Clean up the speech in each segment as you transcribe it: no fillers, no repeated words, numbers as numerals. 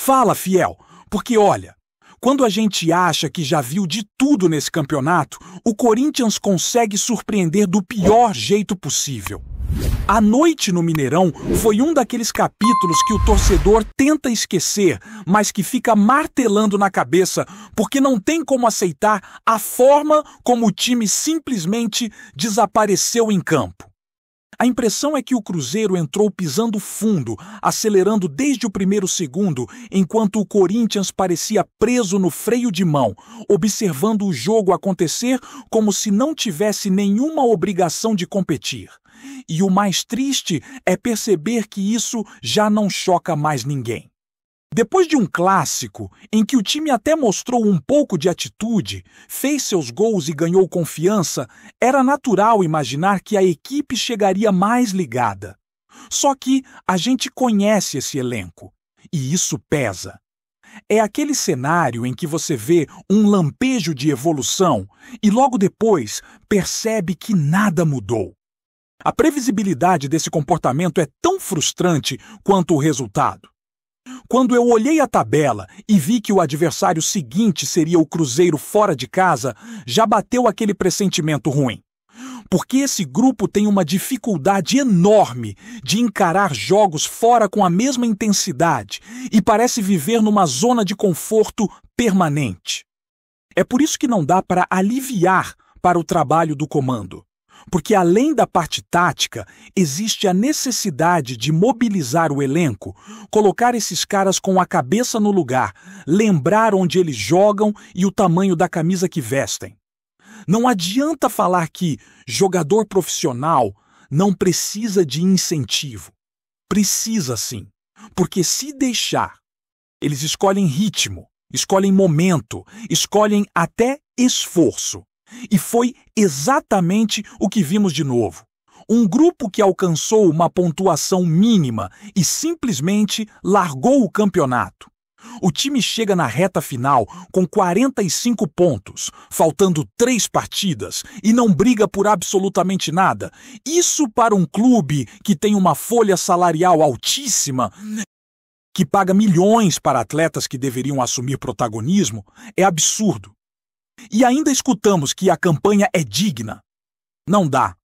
Fala, fiel, porque olha, quando a gente acha que já viu de tudo nesse campeonato, o Corinthians consegue surpreender do pior jeito possível. A noite no Mineirão foi um daqueles capítulos que o torcedor tenta esquecer, mas que fica martelando na cabeça porque não tem como aceitar a forma como o time simplesmente desapareceu em campo. A impressão é que o Cruzeiro entrou pisando fundo, acelerando desde o primeiro segundo, enquanto o Corinthians parecia preso no freio de mão, observando o jogo acontecer como se não tivesse nenhuma obrigação de competir. E o mais triste é perceber que isso já não choca mais ninguém. Depois de um clássico, em que o time até mostrou um pouco de atitude, fez seus gols e ganhou confiança, era natural imaginar que a equipe chegaria mais ligada. Só que a gente conhece esse elenco, e isso pesa. É aquele cenário em que você vê um lampejo de evolução e logo depois percebe que nada mudou. A previsibilidade desse comportamento é tão frustrante quanto o resultado. Quando eu olhei a tabela e vi que o adversário seguinte seria o Cruzeiro fora de casa, já bateu aquele pressentimento ruim. Porque esse grupo tem uma dificuldade enorme de encarar jogos fora com a mesma intensidade e parece viver numa zona de conforto permanente. É por isso que não dá para aliviar para o trabalho do comando. Porque além da parte tática, existe a necessidade de mobilizar o elenco, colocar esses caras com a cabeça no lugar, lembrar onde eles jogam e o tamanho da camisa que vestem. Não adianta falar que jogador profissional não precisa de incentivo. Precisa sim, porque se deixar, eles escolhem ritmo, escolhem momento, escolhem até esforço. E foi exatamente o que vimos de novo. Um grupo que alcançou uma pontuação mínima e simplesmente largou o campeonato. O time chega na reta final com 45 pontos, faltando 3 partidas, e não briga por absolutamente nada. Isso para um clube que tem uma folha salarial altíssima, que paga milhões para atletas que deveriam assumir protagonismo, é absurdo. E ainda escutamos que a campanha é digna. Não dá.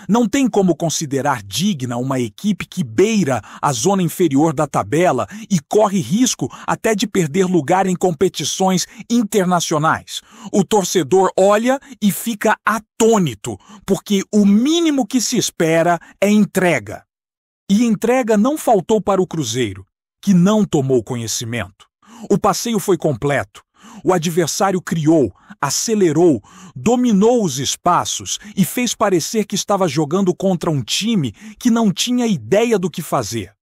Não tem como considerar digna uma equipe que beira a zona inferior da tabela e corre risco até de perder lugar em competições internacionais. O torcedor olha e fica atônito, porque o mínimo que se espera é entrega. E entrega não faltou para o Cruzeiro, que não tomou conhecimento. O passeio foi completo. O adversário criou, acelerou, dominou os espaços e fez parecer que estava jogando contra um time que não tinha ideia do que fazer.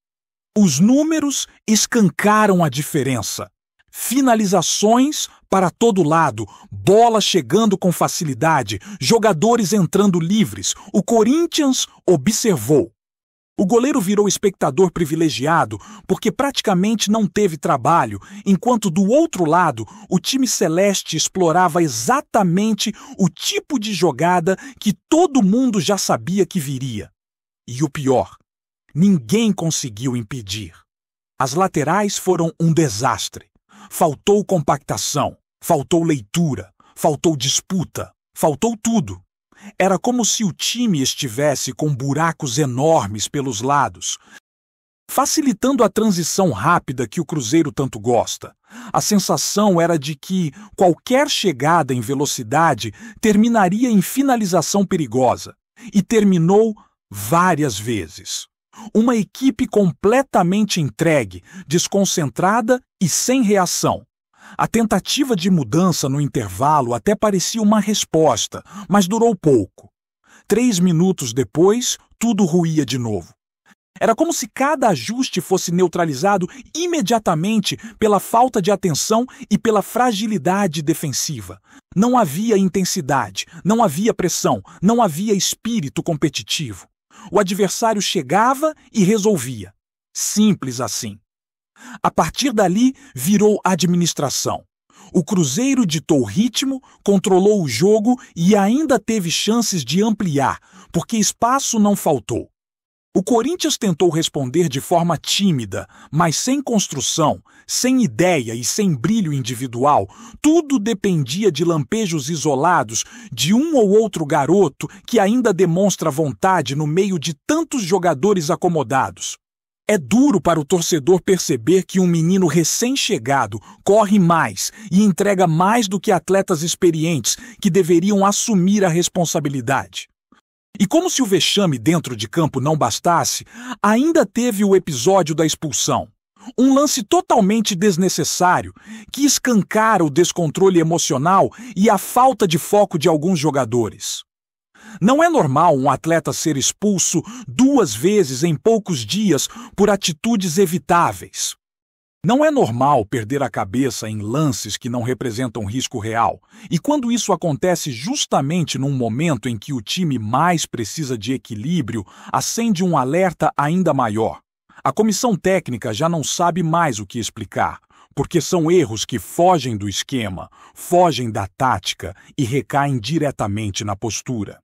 Os números escancaram a diferença. Finalizações para todo lado, bola chegando com facilidade, jogadores entrando livres. O Corinthians observou. O goleiro virou espectador privilegiado porque praticamente não teve trabalho, enquanto do outro lado o time celeste explorava exatamente o tipo de jogada que todo mundo já sabia que viria. E o pior, ninguém conseguiu impedir. As laterais foram um desastre. Faltou compactação, faltou leitura, faltou disputa, faltou tudo. Era como se o time estivesse com buracos enormes pelos lados, facilitando a transição rápida que o Cruzeiro tanto gosta. A sensação era de que qualquer chegada em velocidade terminaria em finalização perigosa, e terminou várias vezes. Uma equipe completamente entregue, desconcentrada e sem reação. A tentativa de mudança no intervalo até parecia uma resposta, mas durou pouco. 3 minutos depois, tudo ruía de novo. Era como se cada ajuste fosse neutralizado imediatamente pela falta de atenção e pela fragilidade defensiva. Não havia intensidade, não havia pressão, não havia espírito competitivo. O adversário chegava e resolvia. Simples assim. A partir dali, virou administração. O Cruzeiro ditou o ritmo, controlou o jogo e ainda teve chances de ampliar, porque espaço não faltou. O Corinthians tentou responder de forma tímida, mas sem construção, sem ideia e sem brilho individual. Tudo dependia de lampejos isolados de um ou outro garoto que ainda demonstra vontade no meio de tantos jogadores acomodados. É duro para o torcedor perceber que um menino recém-chegado corre mais e entrega mais do que atletas experientes que deveriam assumir a responsabilidade. E como se o vexame dentro de campo não bastasse, ainda teve o episódio da expulsão. Um lance totalmente desnecessário que escancara o descontrole emocional e a falta de foco de alguns jogadores. Não é normal um atleta ser expulso 2 vezes em poucos dias por atitudes evitáveis. Não é normal perder a cabeça em lances que não representam risco real. E quando isso acontece justamente num momento em que o time mais precisa de equilíbrio, acende um alerta ainda maior. A comissão técnica já não sabe mais o que explicar, porque são erros que fogem do esquema, fogem da tática e recaem diretamente na postura.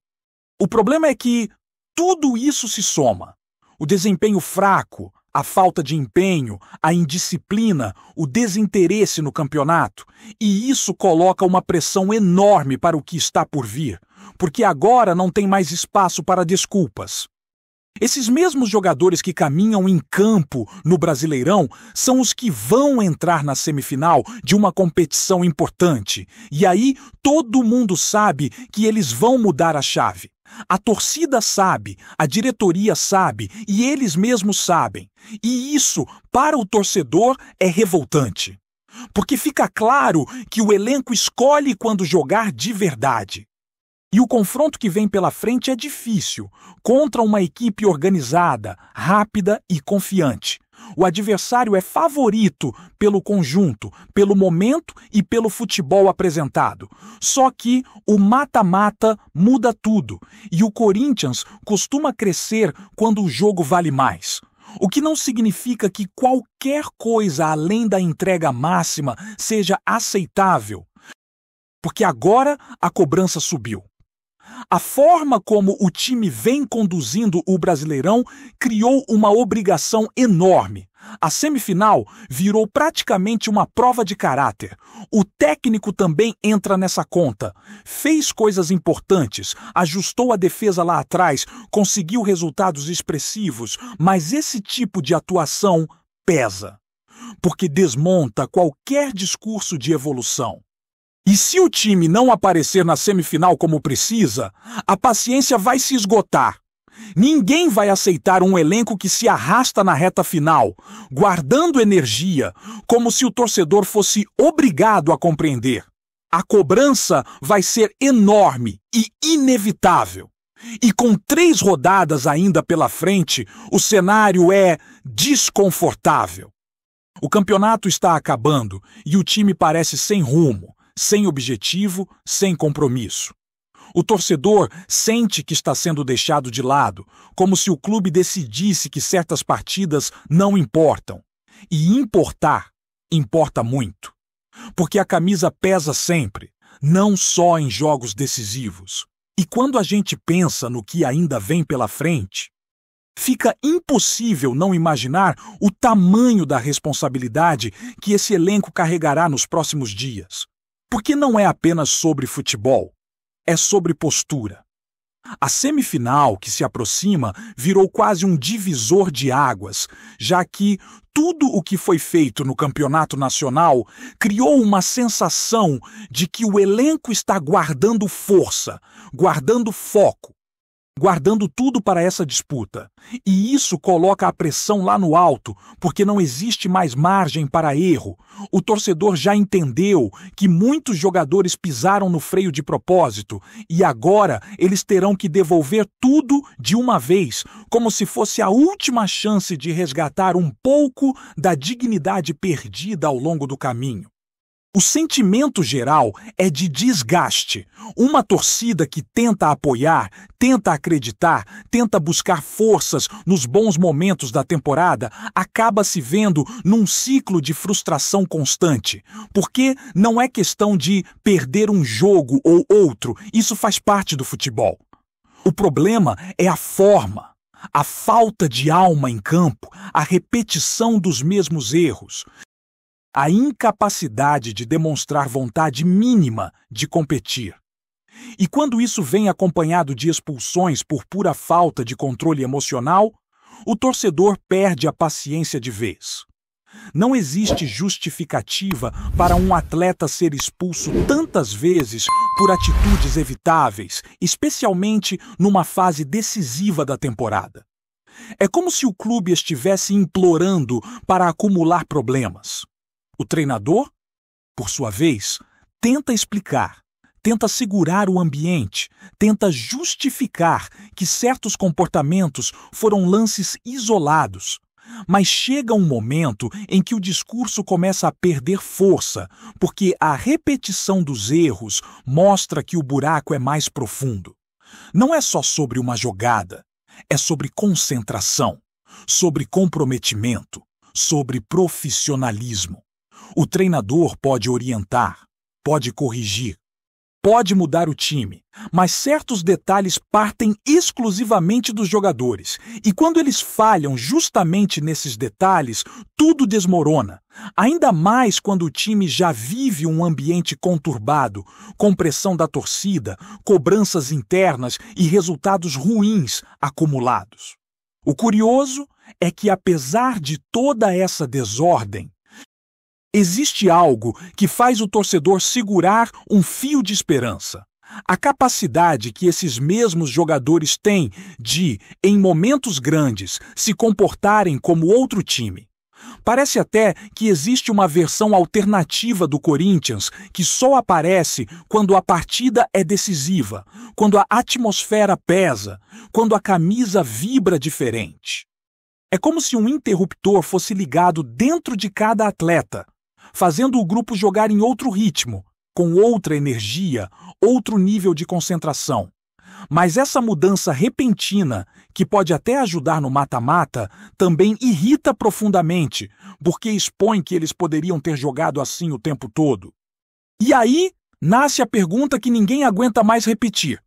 O problema é que tudo isso se soma. O desempenho fraco, a falta de empenho, a indisciplina, o desinteresse no campeonato. E isso coloca uma pressão enorme para o que está por vir, porque agora não tem mais espaço para desculpas. Esses mesmos jogadores que caminham em campo no Brasileirão são os que vão entrar na semifinal de uma competição importante. E aí todo mundo sabe que eles vão mudar a chave. A torcida sabe, a diretoria sabe e eles mesmos sabem. E isso, para o torcedor, é revoltante. Porque fica claro que o elenco escolhe quando jogar de verdade. E o confronto que vem pela frente é difícil, contra uma equipe organizada, rápida e confiante. O adversário é favorito pelo conjunto, pelo momento e pelo futebol apresentado. Só que o mata-mata muda tudo, e o Corinthians costuma crescer quando o jogo vale mais. O que não significa que qualquer coisa além da entrega máxima seja aceitável, porque agora a cobrança subiu. A forma como o time vem conduzindo o Brasileirão criou uma obrigação enorme. A semifinal virou praticamente uma prova de caráter. O técnico também entra nessa conta. Fez coisas importantes, ajustou a defesa lá atrás, conseguiu resultados expressivos, mas esse tipo de atuação pesa, porque desmonta qualquer discurso de evolução. E se o time não aparecer na semifinal como precisa, a paciência vai se esgotar. Ninguém vai aceitar um elenco que se arrasta na reta final, guardando energia, como se o torcedor fosse obrigado a compreender. A cobrança vai ser enorme e inevitável. E com 3 rodadas ainda pela frente, o cenário é desconfortável. O campeonato está acabando e o time parece sem rumo, sem objetivo, sem compromisso. O torcedor sente que está sendo deixado de lado, como se o clube decidisse que certas partidas não importam. E importar, importa muito. Porque a camisa pesa sempre, não só em jogos decisivos. E quando a gente pensa no que ainda vem pela frente, fica impossível não imaginar o tamanho da responsabilidade que esse elenco carregará nos próximos dias. Porque não é apenas sobre futebol, é sobre postura. A semifinal que se aproxima virou quase um divisor de águas, já que tudo o que foi feito no campeonato nacional criou uma sensação de que o elenco está guardando força, guardando foco, guardando tudo para essa disputa. E isso coloca a pressão lá no alto, porque não existe mais margem para erro. O torcedor já entendeu que muitos jogadores pisaram no freio de propósito e agora eles terão que devolver tudo de uma vez, como se fosse a última chance de resgatar um pouco da dignidade perdida ao longo do caminho. O sentimento geral é de desgaste. Uma torcida que tenta apoiar, tenta acreditar, tenta buscar forças nos bons momentos da temporada, acaba se vendo num ciclo de frustração constante. Porque não é questão de perder um jogo ou outro, isso faz parte do futebol. O problema é a forma. A falta de alma em campo, a repetição dos mesmos erros, a incapacidade de demonstrar vontade mínima de competir. E quando isso vem acompanhado de expulsões por pura falta de controle emocional, o torcedor perde a paciência de vez. Não existe justificativa para um atleta ser expulso tantas vezes por atitudes evitáveis, especialmente numa fase decisiva da temporada. É como se o clube estivesse implorando para acumular problemas. O treinador, por sua vez, tenta explicar, tenta segurar o ambiente, tenta justificar que certos comportamentos foram lances isolados. Mas chega um momento em que o discurso começa a perder força, porque a repetição dos erros mostra que o buraco é mais profundo. Não é só sobre uma jogada, é sobre concentração, sobre comprometimento, sobre profissionalismo. O treinador pode orientar, pode corrigir, pode mudar o time, mas certos detalhes partem exclusivamente dos jogadores. E quando eles falham justamente nesses detalhes, tudo desmorona. Ainda mais quando o time já vive um ambiente conturbado, com pressão da torcida, cobranças internas e resultados ruins acumulados. O curioso é que, apesar de toda essa desordem, existe algo que faz o torcedor segurar um fio de esperança. A capacidade que esses mesmos jogadores têm de, em momentos grandes, se comportarem como outro time. Parece até que existe uma versão alternativa do Corinthians que só aparece quando a partida é decisiva, quando a atmosfera pesa, quando a camisa vibra diferente. É como se um interruptor fosse ligado dentro de cada atleta, fazendo o grupo jogar em outro ritmo, com outra energia, outro nível de concentração. Mas essa mudança repentina, que pode até ajudar no mata-mata, também irrita profundamente, porque expõe que eles poderiam ter jogado assim o tempo todo. E aí nasce a pergunta que ninguém aguenta mais repetir.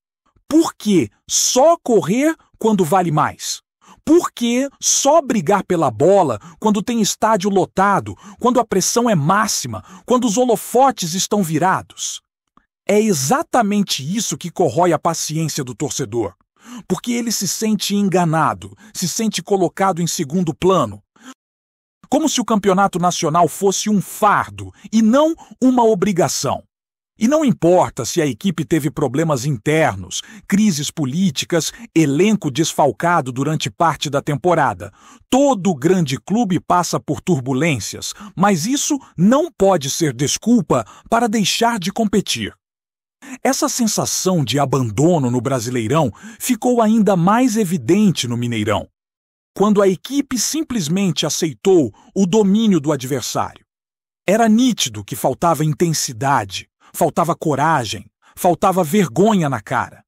Por que só correr quando vale mais? Por que só brigar pela bola quando tem estádio lotado, quando a pressão é máxima, quando os holofotes estão virados? É exatamente isso que corrói a paciência do torcedor, porque ele se sente enganado, se sente colocado em segundo plano, como se o campeonato nacional fosse um fardo e não uma obrigação. E não importa se a equipe teve problemas internos, crises políticas, elenco desfalcado durante parte da temporada. Todo grande clube passa por turbulências, mas isso não pode ser desculpa para deixar de competir. Essa sensação de abandono no Brasileirão ficou ainda mais evidente no Mineirão, quando a equipe simplesmente aceitou o domínio do adversário. Era nítido que faltava intensidade, faltava coragem, faltava vergonha na cara.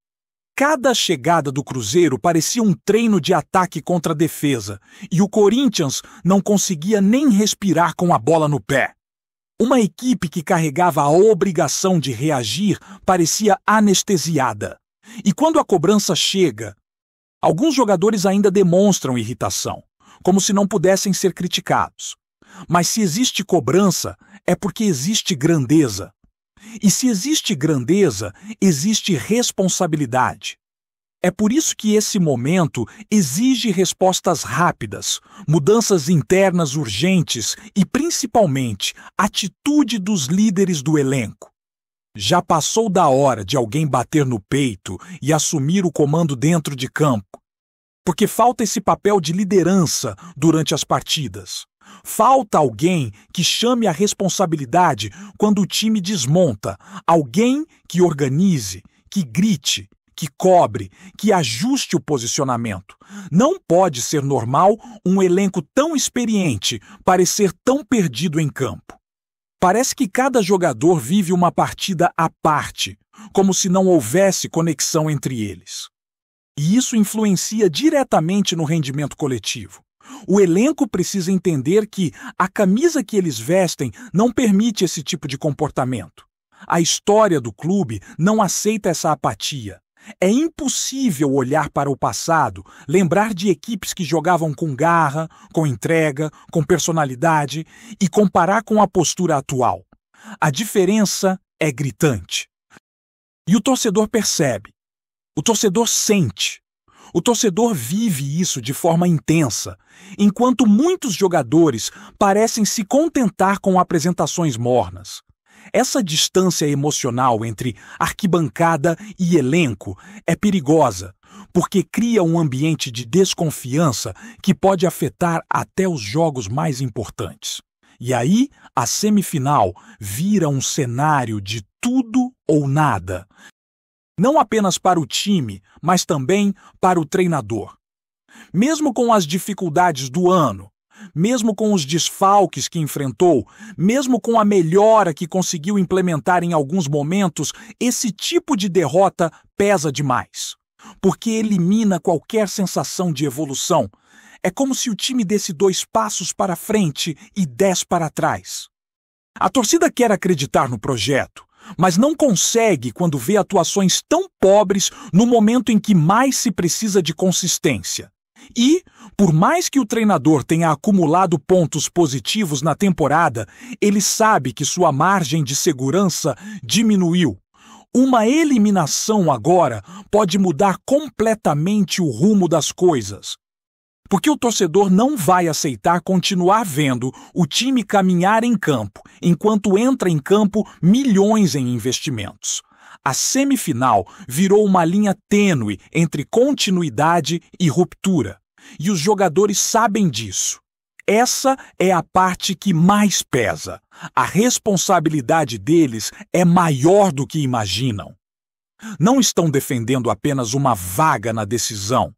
Cada chegada do Cruzeiro parecia um treino de ataque contra a defesa, e o Corinthians não conseguia nem respirar com a bola no pé. Uma equipe que carregava a obrigação de reagir parecia anestesiada. E quando a cobrança chega, alguns jogadores ainda demonstram irritação, como se não pudessem ser criticados. Mas se existe cobrança, é porque existe grandeza. E se existe grandeza, existe responsabilidade. É por isso que esse momento exige respostas rápidas, mudanças internas urgentes e, principalmente, atitude dos líderes do elenco. Já passou da hora de alguém bater no peito e assumir o comando dentro de campo, porque falta esse papel de liderança durante as partidas. Falta alguém que chame a responsabilidade quando o time desmonta, alguém que organize, que grite, que cobre, que ajuste o posicionamento. Não pode ser normal um elenco tão experiente parecer tão perdido em campo. Parece que cada jogador vive uma partida à parte, como se não houvesse conexão entre eles. E isso influencia diretamente no rendimento coletivo. O elenco precisa entender que a camisa que eles vestem não permite esse tipo de comportamento. A história do clube não aceita essa apatia, É impossível olhar para o passado, lembrar de equipes que jogavam com garra, com entrega, com personalidade e comparar com a postura atual. A diferença é gritante. E o torcedor percebe. O torcedor sente. O torcedor vive isso de forma intensa, enquanto muitos jogadores parecem se contentar com apresentações mornas. Essa distância emocional entre arquibancada e elenco é perigosa, porque cria um ambiente de desconfiança que pode afetar até os jogos mais importantes. E aí, a semifinal vira um cenário de tudo ou nada. Não apenas para o time, mas também para o treinador. Mesmo com as dificuldades do ano, mesmo com os desfalques que enfrentou, mesmo com a melhora que conseguiu implementar em alguns momentos, esse tipo de derrota pesa demais, porque elimina qualquer sensação de evolução. É como se o time desse 2 passos para frente e 10 para trás. A torcida quer acreditar no projeto, mas não consegue quando vê atuações tão pobres no momento em que mais se precisa de consistência. E, por mais que o treinador tenha acumulado pontos positivos na temporada, ele sabe que sua margem de segurança diminuiu. Uma eliminação agora pode mudar completamente o rumo das coisas. Porque o torcedor não vai aceitar continuar vendo o time caminhar em campo, enquanto entra em campo milhões em investimentos. A semifinal virou uma linha tênue entre continuidade e ruptura. E os jogadores sabem disso. Essa é a parte que mais pesa. A responsabilidade deles é maior do que imaginam. Não estão defendendo apenas uma vaga na decisão,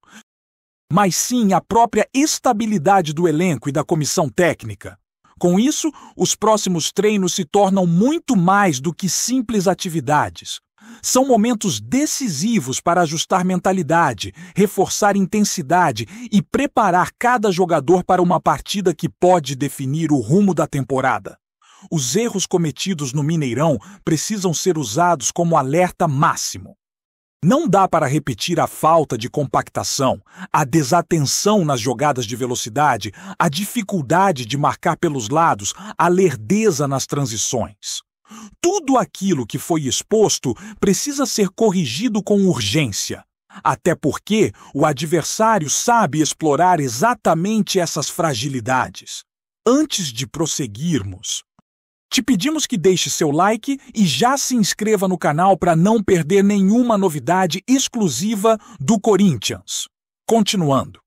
mas sim a própria estabilidade do elenco e da comissão técnica. Com isso, os próximos treinos se tornam muito mais do que simples atividades. São momentos decisivos para ajustar mentalidade, reforçar intensidade e preparar cada jogador para uma partida que pode definir o rumo da temporada. Os erros cometidos no Mineirão precisam ser usados como alerta máximo. Não dá para repetir a falta de compactação, a desatenção nas jogadas de velocidade, a dificuldade de marcar pelos lados, a lerdeza nas transições. Tudo aquilo que foi exposto precisa ser corrigido com urgência, até porque o adversário sabe explorar exatamente essas fragilidades. Antes de prosseguirmos, te pedimos que deixe seu like e já se inscreva no canal para não perder nenhuma novidade exclusiva do Corinthians. Continuando.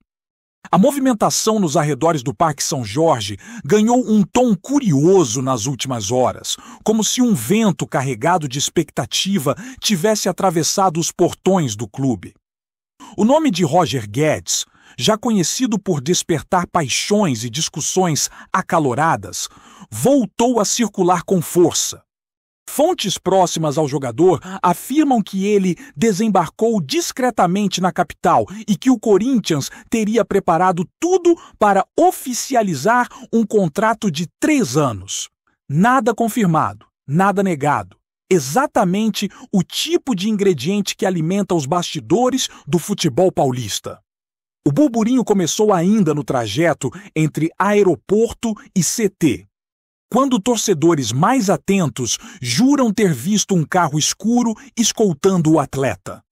A movimentação nos arredores do Parque São Jorge ganhou um tom curioso nas últimas horas, como se um vento carregado de expectativa tivesse atravessado os portões do clube. O nome de Roger Guedes, já conhecido por despertar paixões e discussões acaloradas, voltou a circular com força. Fontes próximas ao jogador afirmam que ele desembarcou discretamente na capital e que o Corinthians teria preparado tudo para oficializar um contrato de 3 anos. Nada confirmado, nada negado. Exatamente o tipo de ingrediente que alimenta os bastidores do futebol paulista. O burburinho começou ainda no trajeto entre aeroporto e CT, quando torcedores mais atentos juram ter visto um carro escuro escoltando o atleta.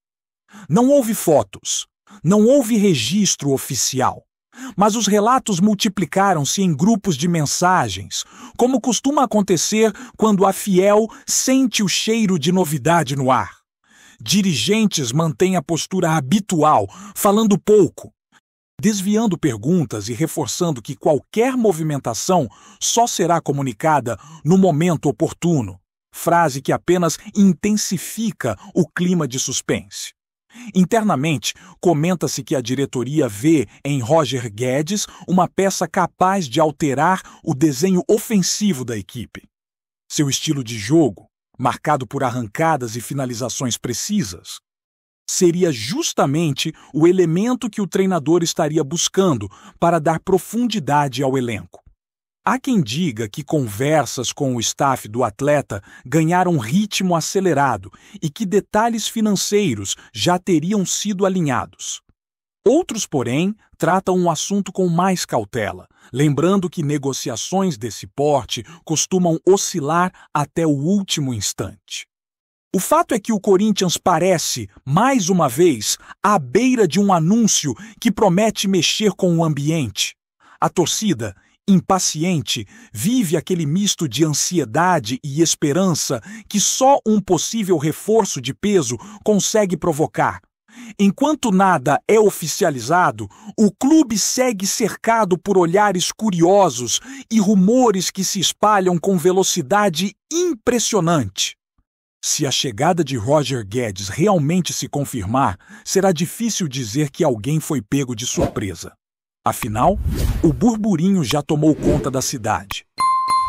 Não houve fotos, não houve registro oficial, mas os relatos multiplicaram-se em grupos de mensagens, como costuma acontecer quando a fiel sente o cheiro de novidade no ar. Dirigentes mantêm a postura habitual, falando pouco, desviando perguntas e reforçando que qualquer movimentação só será comunicada no momento oportuno, frase que apenas intensifica o clima de suspense. Internamente, comenta-se que a diretoria vê em Roger Guedes uma peça capaz de alterar o desenho ofensivo da equipe. Seu estilo de jogo, marcado por arrancadas e finalizações precisas, seria justamente o elemento que o treinador estaria buscando para dar profundidade ao elenco. Há quem diga que conversas com o staff do atleta ganharam ritmo acelerado e que detalhes financeiros já teriam sido alinhados. Outros, porém, tratam o assunto com mais cautela, lembrando que negociações desse porte costumam oscilar até o último instante. O fato é que o Corinthians parece, mais uma vez, à beira de um anúncio que promete mexer com o ambiente. A torcida, impaciente, vive aquele misto de ansiedade e esperança que só um possível reforço de peso consegue provocar. Enquanto nada é oficializado, o clube segue cercado por olhares curiosos e rumores que se espalham com velocidade impressionante. Se a chegada de Roger Guedes realmente se confirmar, será difícil dizer que alguém foi pego de surpresa. Afinal, o burburinho já tomou conta da cidade.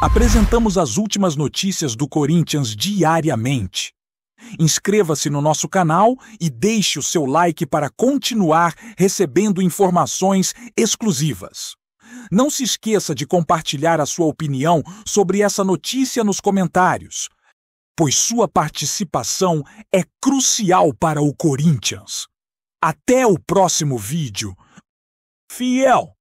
Apresentamos as últimas notícias do Corinthians diariamente. Inscreva-se no nosso canal e deixe o seu like para continuar recebendo informações exclusivas. Não se esqueça de compartilhar a sua opinião sobre essa notícia nos comentários, pois sua participação é crucial para o Corinthians. Até o próximo vídeo. Fiel!